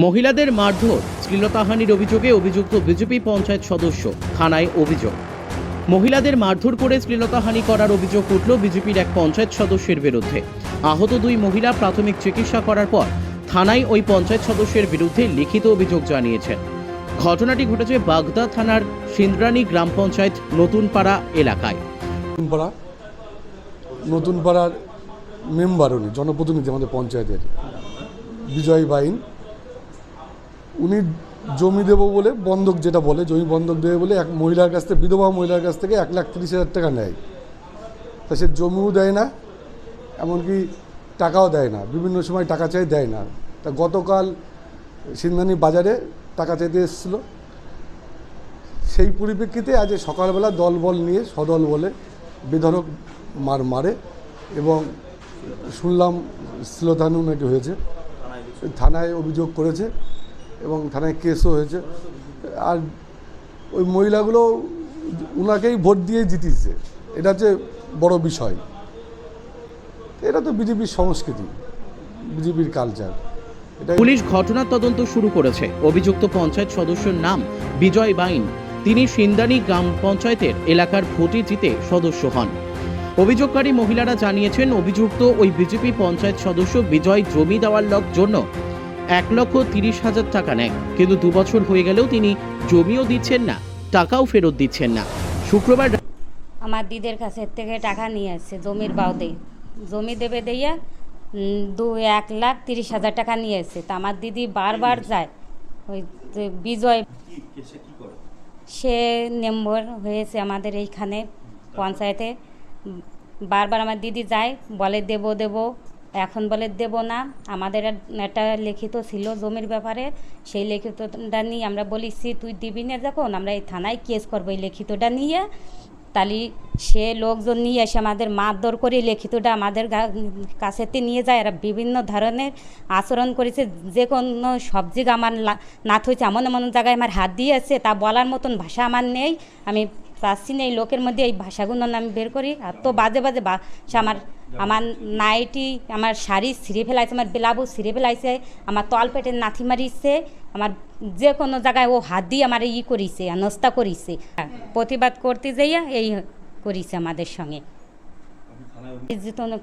মহিলাদের মারধর, শ্লীলতাহানির অভিযোগে অভিযুক্ত বিজেপি পঞ্চায়েত সদস্য, থানায় অভিযোগ। মহিলাদের মারধর করে শ্লীলতাহানি করার অভিযোগ উঠল বিজেপির এক পঞ্চায়েত সদস্যের বিরুদ্ধে। আহত দুই মহিলা প্রাথমিক চিকিৎসা করার পর থানায় ওই পঞ্চায়েত সদস্যের বিরুদ্ধে লিখিত অভিযোগ জানিয়েছেন। ঘটনাটি ঘটেছে বাগদা থানার সিন্দ্রানী গ্রাম পঞ্চায়েত নতুনপাড়া এলাকায়। নতুন পাড়ার মেম্বার, উনি জনপ্রতিনিধি আমাদের পঞ্চায়েতের, বিজয় বাইন। উনি জমি দেবো বলে বন্ধক, যেটা বলে জমি বন্ধক দেবে বলে এক মহিলার কাছ থেকে, বিধবা মহিলার কাছ থেকে 1,30,000 টাকা নেয়। তা সে জমিও দেয় না, এমনকি টাকাও দেয় না, বিভিন্ন সময় টাকা চাই, দেয় না। তা গতকাল সিন্ধানী বাজারে টাকা চাইতে এসেছিলো। সেই পরিপ্রেক্ষিতে আজ সকালবেলা দলবল নিয়ে, সদল বলে বেধড়ক মারে এবং শুনলাম শ্লীলতাহানি নাকি হয়েছে। থানায় অভিযোগ করেছে এবং থানায় কেসও হয়েছে। আর ওই মহিলাগুলো ওনাকেই ভোট দিয়ে জিতিয়েছে, এটা হচ্ছে বড় বিষয়। এটা তো বিজেপির সংস্কৃতি, বিজেপির কালচার। পুলিশ ঘটনার তদন্ত শুরু করেছে। অভিযুক্ত পঞ্চায়েত সদস্যের নাম বিজয় বাইন। তিনি সিন্দানী গ্রাম পঞ্চায়েতের এলাকার ভোটে জিতে সদস্য হন। অভিযোগকারী মহিলারা জানিয়েছেন, অভিযুক্ত ওই বিজেপি পঞ্চায়েত সদস্য বিজয় জমি দেওয়ার জন্য 1,30,000 টাকা নেয়, কিন্তু 2 বছর হয়ে গেলেও তিনি জমিও দিচ্ছেন না, টাকাও ফেরত দিচ্ছেন না। শুক্রবার আমার দিদের কাছে থেকে টাকা নিয়ে আসছে জমির বাউদে, জমি দেবে দিয়া 1,30,000 টাকা নিয়ে এসছে। তা আমার দিদি বারবার যায়, ওই যে বিজয়, সে মেম্বার হয়েছে আমাদের এইখানে পঞ্চায়েতে। বারবার আমার দিদি যায়, বলে দেব দেব, এখন বলে দেব না। আমাদের একটা লিখিত ছিল জমির ব্যাপারে, সেই লিখিতটা নিয়ে আমরা বলেছি তুই দিবি না, যখন আমরা এই থানায় কেস করবো এই লিখিতটা নিয়ে। তাহলে সে লোকজন নিয়ে এসে আমাদের মারধর করে লিখিতটা আমাদের কাছেতে নিয়ে যায়। এরা বিভিন্ন ধরনের আচরণ করেছে, যে কোনো সবজি আমার নাথ হয়েছে, এমন এমন জায়গায় আমার হাত দিয়েছে, তা বলার মতন ভাষা আমার নেই। আমি চাচ্ছি না এই লোকের মধ্যে এই ভাষাগুলো আমি বের করি। আর তো বাজে বাজে ভাষা, আমার নাইটি, আমার শাড়ি ছিঁড়ে ফেলাইছে, আমার ব্লাউজ ছিঁড়ে ফেলাইছে, আমার তল পেটের নাথি মারিছে, আমার যে কোনো জায়গায় ও হাত দিয়ে আমার করিছে, নস্তা করিছে। প্রতিবাদ করতে যাইয়া এই করিছে আমাদের সঙ্গে,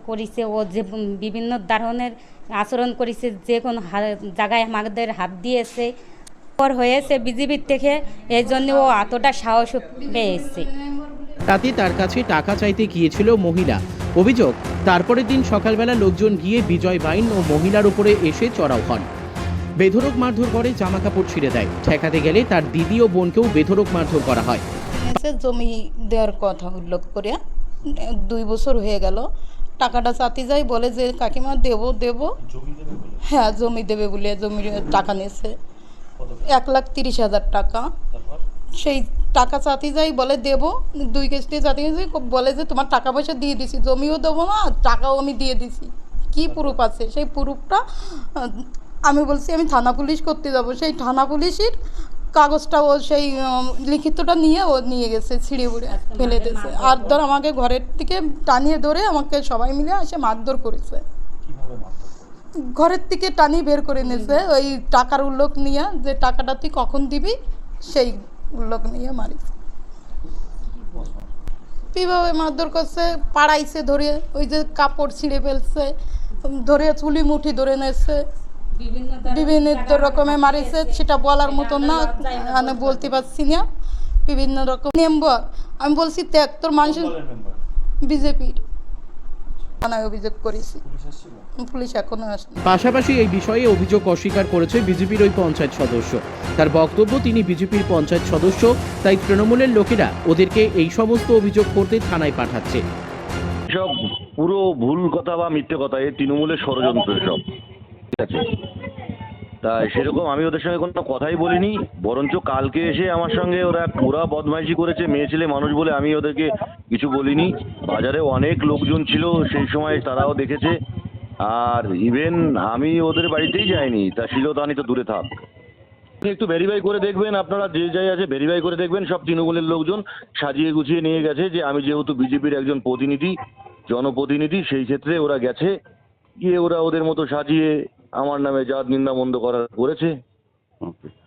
করিছে। ও যে বিভিন্ন ধরনের আচরণ করিছে, যে কোনো জায়গায় আমাদের হাত দিয়েছে হয়েছে বিজেপির থেকে, এই জন্য ও এতটা সাহস পেয়েছে। রাতে তার কাছে টাকা চাইতে গিয়েছিল মহিলা। অভিযোগ, তারপরের দিন সকালবেলা লোকজন গিয়ে বিজয় বাইন ও মহিলার উপরে এসে চড়াও হন। বেধড়ক মারধর করে, জামা কাপড় ছিঁড়ে দেয়। ঠেকাতে গেলে তার দিদি ও বোনকেও বেধড়ক মারধর করা হয়। জমি দেওয়ার কথা উল্লেখ করে 2 বছর হয়ে গেল, টাকাটা চাতে যাই, বলে যে কাকিমা দেব, হ্যাঁ জমি দেবে বলে জমির টাকা নিয়েছে 1,30,000 টাকা। সেই টাকা চাতে যাই, বলে দেব, 2 কিস্তি চাতে যাই, বলে যে তোমার টাকা পয়সা দিয়ে দিছি, জমিও দেবো না, টাকাও আমি দিয়ে দিছি। কি প্রুফ আছে? সেই প্রুফটা আমি বলছি আমি থানা পুলিশ করতে যাব। সেই থানা পুলিশের কাগজটা ও সেই লিখিতটা নিয়ে ও নিয়ে গেছে, ছিঁড়ে উড়ে ফেলে দিয়েছে। আর ধর আমাকে ঘরের থেকে টানিয়ে ধরে আমাকে সবাই মিলে এসে মারধর করেছে, ঘরের থেকে টানিয়ে বের করে নিয়েছে। ওই টাকার উল্লেখ নিয়ে, যে টাকাটা তুই কখন দিবি, সেই উল্লেখ নিয়ে মারিছে। কীভাবে মারধর করছে, পাড়াইছে ধরে, ওই যে কাপড় ছিঁড়ে ফেলছে, ধরে চুলি মুঠি ধরে নিয়েছে, বিভিন্ন রকমের মারিছে, সেটা বলার মতো না, আমি বলতে পারছি না। বিভিন্ন রকম মেম্বার, আমি বলছি দেখ তোর মানুষের, বিজেপির থানায় অভিযোগ করেছি, পুলিশ এখনো আসেনি। পাশাপাশি এই বিষয়ে অভিযোগ অস্বীকার করেছে বিজেপির ওই পঞ্চায়েত সদস্য। তার বক্তব্য, তিনি বিজেপির পঞ্চায়েত সদস্য, তাই তৃণমূলের লোকেরা ওদেরকে এই সমস্ত অভিযোগ করতে থানায় পাঠাচ্ছে। সব পুরো ভুল কথা বা মিথ্যে কথা, এই তৃণমূলের ষড়যন্ত্র সব, ঠিক আছে? তাই সেরকম আমি ওদের সঙ্গে কোনো কথাই বলিনি, বরঞ্চ কালকে এসে আমার সঙ্গে ওরা বদমাইশি করেছে, মেয়ে ছেলে মানুষ বলে আমি ওদেরকে কিছু বলিনি। বাজারে অনেক লোকজন ছিল সেই সময়, তারাও দেখেছে। আর ইভেন আমি ওদের বাড়িতেই যাইনি, তা শ্লীলতাহানি তো দূরে থাক। একটু ভেরিফাই করে দেখবেন আপনারা, যে যাই আছে ভেরিফাই করে দেখবেন, সব তৃণমূলের লোকজন সাজিয়ে গুছিয়ে নিয়ে গেছে। যে আমি যেহেতু বিজেপির একজন প্রতিনিধি, জনপ্রতিনিধি, সেই ক্ষেত্রে ওরা গেছে, গিয়ে ওরা ওদের মতো সাজিয়ে আমার নামে যা নিন্দা মন্দ করার করেছে। ওকে।